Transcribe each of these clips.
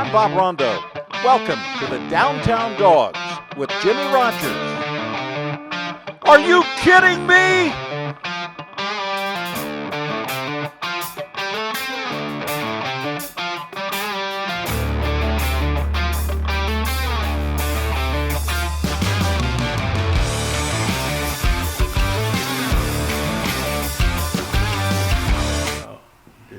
I'm Bob Rondo. Welcome to the Downtown Dawgs with Jimmy Rogers. Are you kidding me?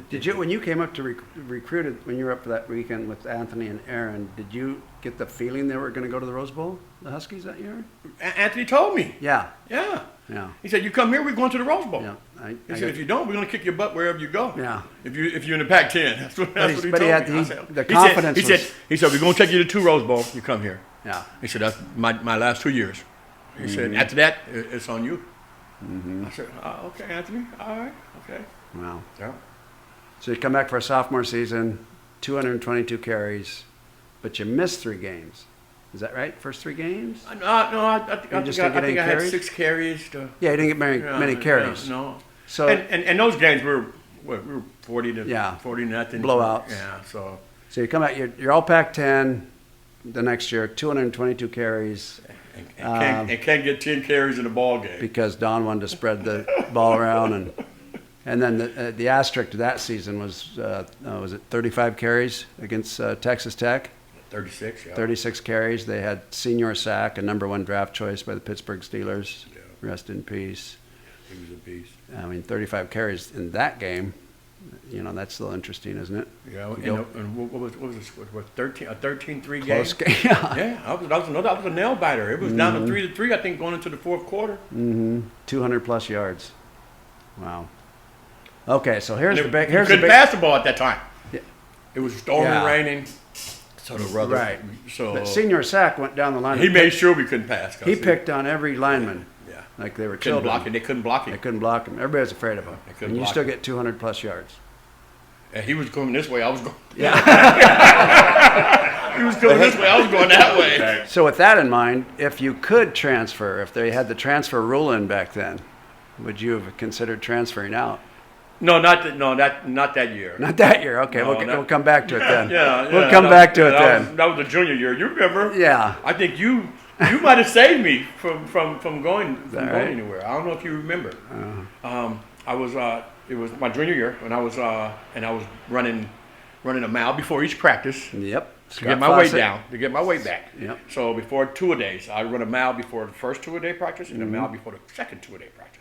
Did you, when you came up to recruited, when you were up for that weekend with Anthony and Aaron, did you get the feeling they were going to go to the Rose Bowl, the Huskies, that year? Anthony told me. Yeah. Yeah. Yeah. He said, "You come here, we're going to the Rose Bowl." Yeah. He said, "If you don't, we're going to kick your butt wherever you go." Yeah. If you're in the Pac-10, that's what he told me. The confidence. He said, "We're going to take you to 2 Rose Bowl. You come here." Yeah. He said, "That's my last 2 years." He said, "After that, it's on you." I said, "Okay, Anthony. All right. Okay." Wow. Yeah. So you come back for a sophomore season, 222 carries, but you missed 3 games. Is that right? First 3 games? No, I think I had 6 carries. Yeah, you didn't get many carries. No. So and those games we were 40 to 40 nothing. Blowouts. Yeah. So you come out, you're all Pac-10 the next year, 222 carries. And can't get 10 carries in a ball game because Don wanted to spread the ball around, and then the asterisk to that season was it 35 carries against Texas Tech? 36, yeah. 36 carries. They had Senior Sack, a #1 draft choice by the Pittsburgh Steelers. Yeah. Rest in peace. He was a beast. I mean, 35 carries in that game. You know, that's still interesting, isn't it? Yeah. And what was this? What 13-3 game? Close game. Yeah. Yeah. That was a nail biter. It was down to 3-3. I think going into the 4th quarter. 200 plus yards. Wow. Okay, so here's the big. You couldn't pass the ball at that time. Yeah. It was storming, raining. So the brother. Right. So but Senior Sack went down the line. He made sure we couldn't pass. He picked on every lineman. Yeah. Like they were Couldn't children. block it. They couldn't block him. They couldn't block him. Everybody was afraid of him. They couldn't And you block still him. get 200 plus yards. And he was going this way. I was going. Yeah. He was going this way. I was going that way. So with that in mind, if you could transfer, if they had the transfer rule in back then, would you have considered transferring out? No, not that year. Not that year. Okay, No, we'll come back to it then. Yeah, we'll come back to it then. That was the junior year. You remember? Yeah. I think you might have saved me from going right? anywhere. I don't know if you remember. I was it was my junior year when I was running a mile before each practice. Yep. To get my weight down, to get my weight back. Yep. So before 2-a-days, I run a mile before the first 2-a-day practice and a mile before the second 2-a-day practice.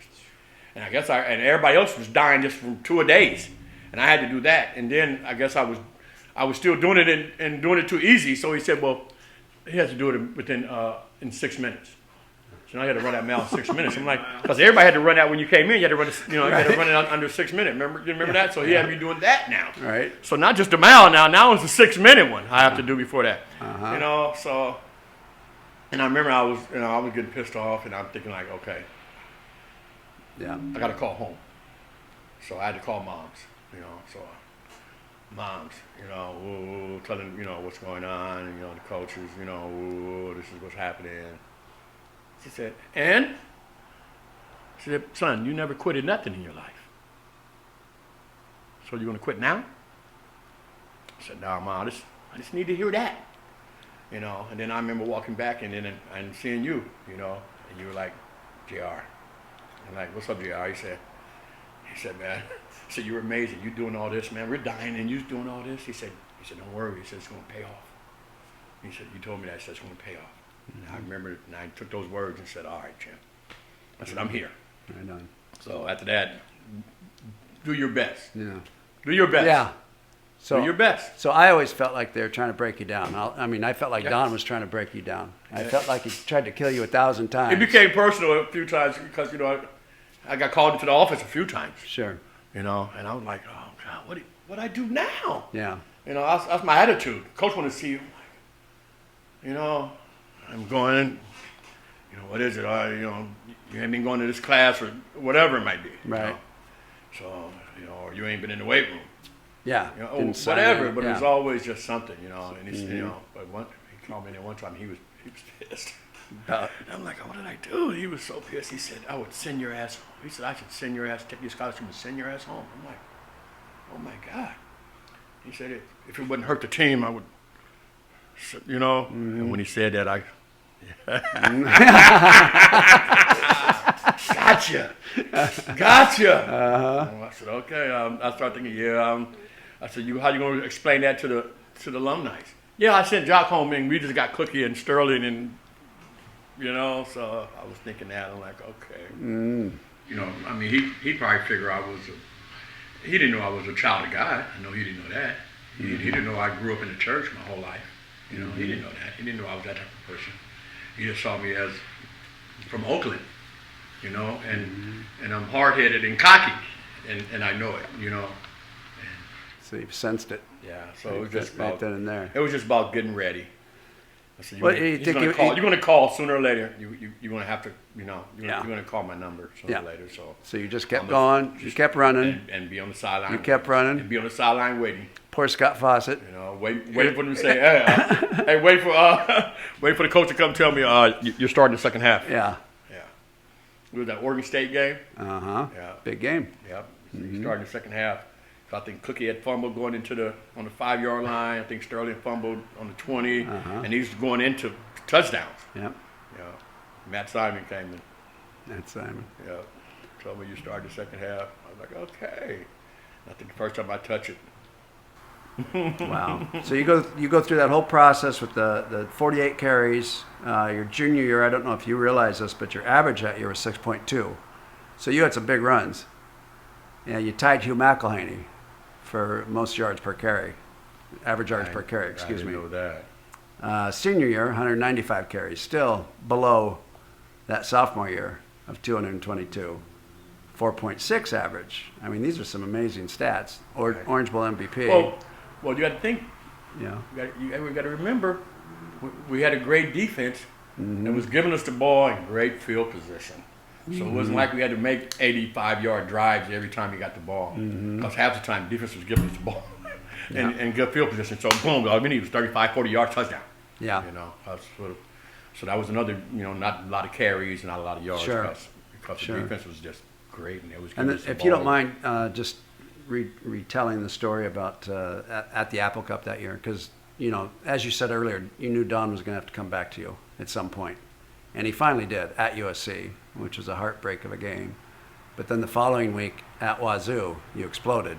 And I guess and everybody else was dying just from 2-a-days, and I had to do that. And then I guess I was still doing it and doing it too easy. So he said, well, he has to do it within in 6 minutes. So now I had to run that mile in 6 minutes. I'm like, because everybody had to run that when you came in. You had to run it, you had to run it under 6 minutes. Remember that? So he had me doing that now. Right. So not just a mile now. Now it's a 6-minute one I have to do before that. So. And I remember I was getting pissed off, and I'm thinking like, okay. Yeah. I got to call home. So I had to call moms, so moms, telling, what's going on, the coaches, this is what's happening. She said, and? She said, son, you never quitted nothing in your life. So you going to quit now? I said, no, Mom, I just need to hear that. And then I remember walking back and seeing you, and you were like, JR. I'm like, what's up, JR? He said, man, you're amazing. You're doing all this, man. We're dying and you're doing all this. He said, don't worry. He said, it's going to pay off. He said, you told me that. He said, it's going to pay off. And I remember, and I took those words and said, all right, champ. I said, I'm here. Right on. So after that, do your best. Yeah. Do your best. Yeah. So do your best. So I always felt like they were trying to break you down. I felt like Don was trying to break you down. I felt like he tried to kill you 1,000 times. It became personal a few times because, I got called into the office a few times. Sure. And I was like, oh, God, what do I do now? Yeah. That's my attitude. Coach wanted to see you. I'm going, what is it? You ain't been going to this class or whatever it might be. Right. So, or you ain't been in the weight room. Yeah. Whatever, but it was always just something, and he's, but he called me in one time, he was pissed. And I'm like, what did I do? He was so pissed. He said, I would send your ass home. He said, I should send your ass, take your scholarship and send your ass home. I'm like, oh my God. He said, if it wouldn't hurt the team, I would You know, and when he said that, I gotcha. I said, okay. I started thinking, I said, how you going to explain that to the alumni? Yeah, I sent Jacque home, and we just got Cookie and Sterling, and you know, so I was thinking that. I'm like, okay. You know, I mean, he probably figured he didn't know I was a child of God. I know he didn't know that. He didn't know I grew up in the church my whole life. You know, he didn't know that. He didn't know I was that type of person. He just saw me as from Oakland, you know, and I'm hard-headed and cocky, and I know it, you know. So you sensed it. Yeah, so it was just right about, then and there. It was just about getting ready. I said, Well, you're going to call sooner or later. You're going to have to, you know, you're going to call my number sooner or later. So you just kept going, you kept running. And be on the sideline. You kept running. And be on the sideline waiting. Poor Scott Fawcett. You know, wait for them to say, hey, wait for the coach to come tell me you're starting the second half. Yeah. It was that Oregon State game. Yeah. Big game. Yeah. He started the second half. So I think Cookie had fumbled going into on the 5-yard line. I think Sterling fumbled on the 20, and he's going into touchdowns. Yep. Yeah. Matt Simon came in. Matt Simon. Yeah. Told me you started the second half. I was like, okay. I think the first time I touch it. Wow. So you go through that whole process with the 48 carries. Your junior year, I don't know if you realize this, but your average that year was 6.2. So you had some big runs. Yeah, you tied Hugh McElhaney for most yards per carry, average yards per carry. Excuse me. I didn't know that. Senior year, 195 carries, still below that sophomore year of 222. 4.6 average. I mean, these are some amazing stats. Orange Bowl MVP. Well, you got to think. Yeah. We got to remember, we had a great defense. It was giving us the ball in great field position. So it wasn't like we had to make 85-yard drives every time you got the ball. Because half the time, defense was giving us the ball and good field position. So boom, all we needed was 35, 40-yard touchdown. Yeah. You know, so that was another, you know, not a lot of carries, not a lot of yards. Sure. Because the defense was just great, and it was. And if you don't mind, just retelling the story about at the Apple Cup that year, because you know, as you said earlier, you knew Don was going to have to come back to you at some point, and he finally did at USC, which was a heartbreak of a game. But then the following week at Wazoo, you exploded.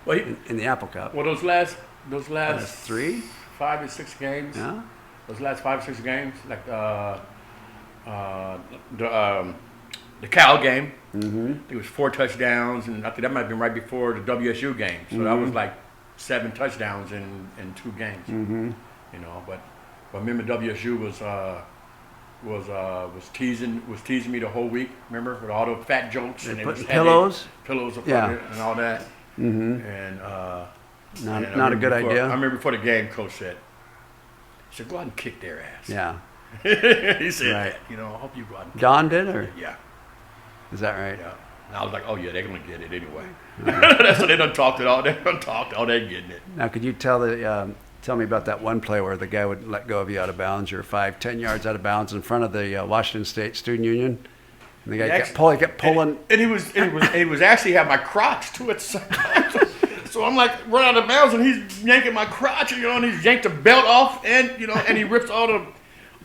Well, in the Apple Cup. Well, those last 3, 5 or 6 games. Yeah. Those last 5 or 6 games, like the Cal game. It was 4 touchdowns, and I think that might have been right before the WSU game. So that was like 7 touchdowns in 2 games. You know, but remember WSU was teasing me the whole week. Remember, with all the fat jokes and putting pillows up and all that. And not a good idea. I remember before the game, coach said, "Go out and kick their ass." Yeah. He said that. You know, I hope you go out and kick Don did, or yeah. Is that right? Yeah. And I was like, oh yeah, they're gonna get it anyway. That's what they done talked it all. They done talked. Oh, they're getting it. Now, could you tell me about that one play where the guy would let go of you out of bounds? You're 5-10 yards out of bounds in front of the Washington State Student Union, and the guy kept pulling. And he was actually had my crotch too at the same time. So I'm like run out of bounds, and he's yanking my crotch, you know, and he's yanked the belt off, and you know, and he rips all the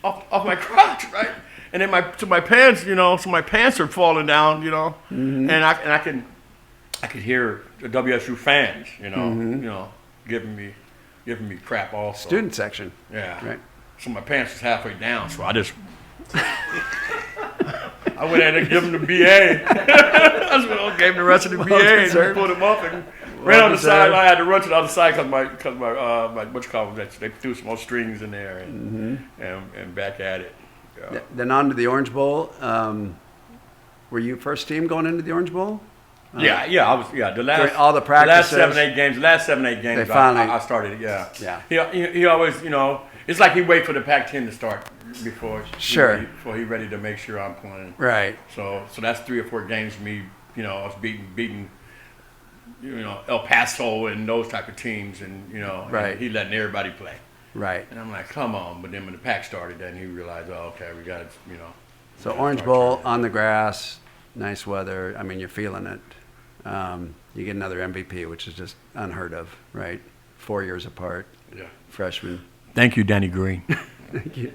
off my crotch, right? And then my pants, you know, so my pants are falling down, you know, and I could hear the WSU fans, you know, giving me crap also. Student section. Yeah. Right. So my pants was halfway down, so I just I went in and gave him the BA. I just gave him the rest of the BA and pulled him up and ran on the sideline. I had to run to the other side because my what you call them, they threw some more strings in there and back at it. Yeah. Then on to the Orange Bowl. Were you first team going into the Orange Bowl? I was. Yeah, the last all the practices. The last 7-8 games. They finally, I started. Yeah. Yeah. He always, you know, it's like he wait for the Pac-10 to start before he ready to make sure I'm playing. Right. So that's 3 or 4 games for me. You know, I was beating, you know, El Paso and those type of teams, and you know, and he letting everybody play. Right. And I'm like, come on. But then when the pack started, then he realized, oh, okay, we got to, you know. So Orange Bowl on the grass, nice weather. I mean, you're feeling it. You get another MVP, which is just unheard of, right? 4 years apart. Yeah. Freshman. Thank you, Danny Green. Thank you.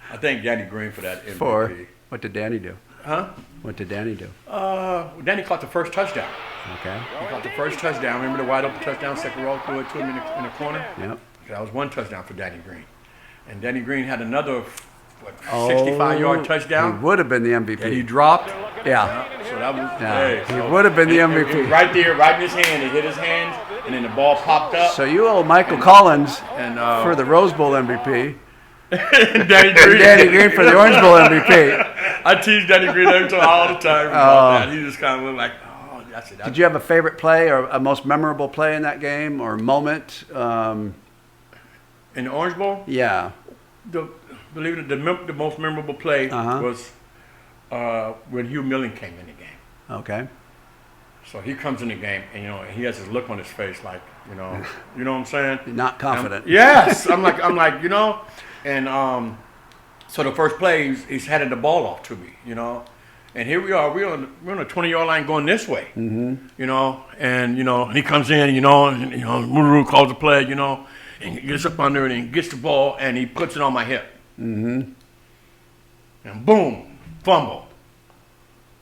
I thank Danny Green for that MVP. For what did Danny do? Huh? What did Danny do? Danny caught the first touchdown. Okay. He caught the first touchdown. Remember the wide open touchdown? Second row threw it to him in the corner. Yep. That was one touchdown for Danny Green. And Danny Green had another 65-yard touchdown. He would have been the MVP. That he dropped. Yeah. So that was He would have been the MVP. It was right there, right in his hand. It hit his hands, and then the ball popped up. So you owe Michael Collins and for the Rose Bowl MVP. and Danny Green. And Danny Green for the Orange Bowl MVP. I tease Danny Green every time, all the time about that. He just kind of went like, oh, that's it. Did you have a favorite play or a most memorable play in that game or moment? In the Orange Bowl? Yeah. Believe it, the most memorable play was when Hugh Millen came in the game. Okay. So he comes in the game, and he has this look on his face, like you know what I'm saying? Not confident. Yes, I'm like, and so the first play, he's handed the ball off to me, and here we are, we're on the 20-yard line going this way, and he comes in, and Muru calls the play, and he gets up under it and gets the ball, and he puts it on my hip, and boom, fumble.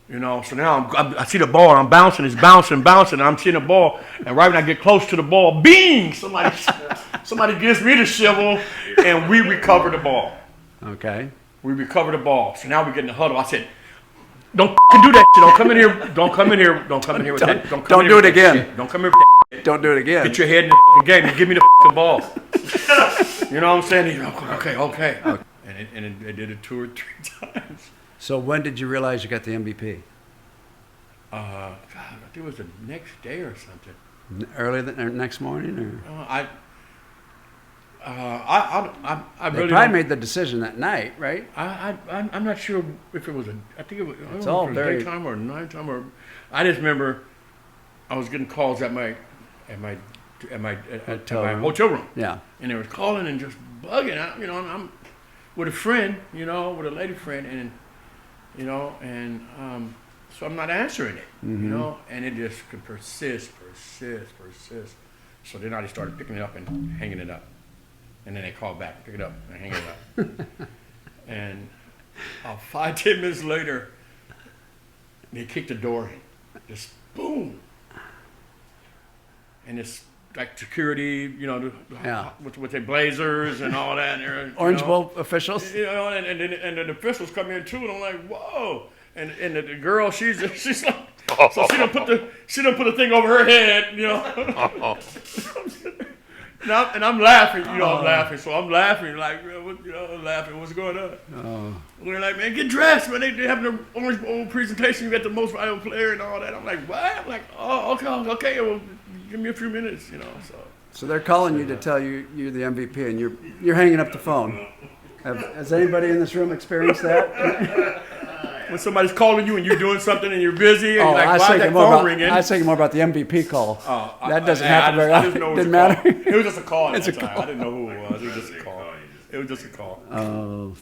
So now I see the ball, and I'm bouncing, it's bouncing, and I'm seeing the ball, and right when I get close to the ball, bing! Somebody gives me the shovel, and we recover the ball. Okay. We recover the ball. So now we get in the huddle. I said, don't do that shit. Don't come in here. Don't come in here. Don't come in here with that. Don't do it again. Don't come here with that shit. Don't do it again. Get your head in the fucking game and give me the fucking ball. You know what I'm saying? He's like, okay. And it did it 2 or 3 times. So when did you realize you got the MVP? God, I think it was the next day or something. Early the next morning, or? I They really probably made the decision that night, right? I'm not sure if it was I think it was. It's I don't know all if it was very daytime or nighttime or. I just remember I was getting calls at my hotel room. Yeah. And they was calling and just bugging out, and I'm with a friend, with a lady friend, and so I'm not answering it, and it just could persist. So then I just started picking it up and hanging it up. And then they called back, pick it up, and hang it up. And 5-10 minutes later, they kicked the door in. Just boom. And it's like security, with their blazers and all that. And Orange Bowl officials? And then the officials come in too, and I'm like, whoa. And the girl, she's like, so she don't put the thing over her head, And I'm laughing, I'm laughing. So I'm laughing, like, laughing. What's going on? Oh. We're like, man, get dressed, man. They having an Orange Bowl presentation. You got the most valuable player and all that. I'm like, what? I'm like, oh, okay. Well, give me a few minutes, So they're calling you to tell you you're the MVP, and you're hanging up the phone. Has anybody in this room experienced that? When somebody's calling you and you're doing something and you're busy, and I was why is that phone ringing? I was thinking more about the MVP call. That doesn't happen very often. Didn't matter. It was just a call. It's a call. I didn't know who it was. It was just a call. It was just a call. Oh.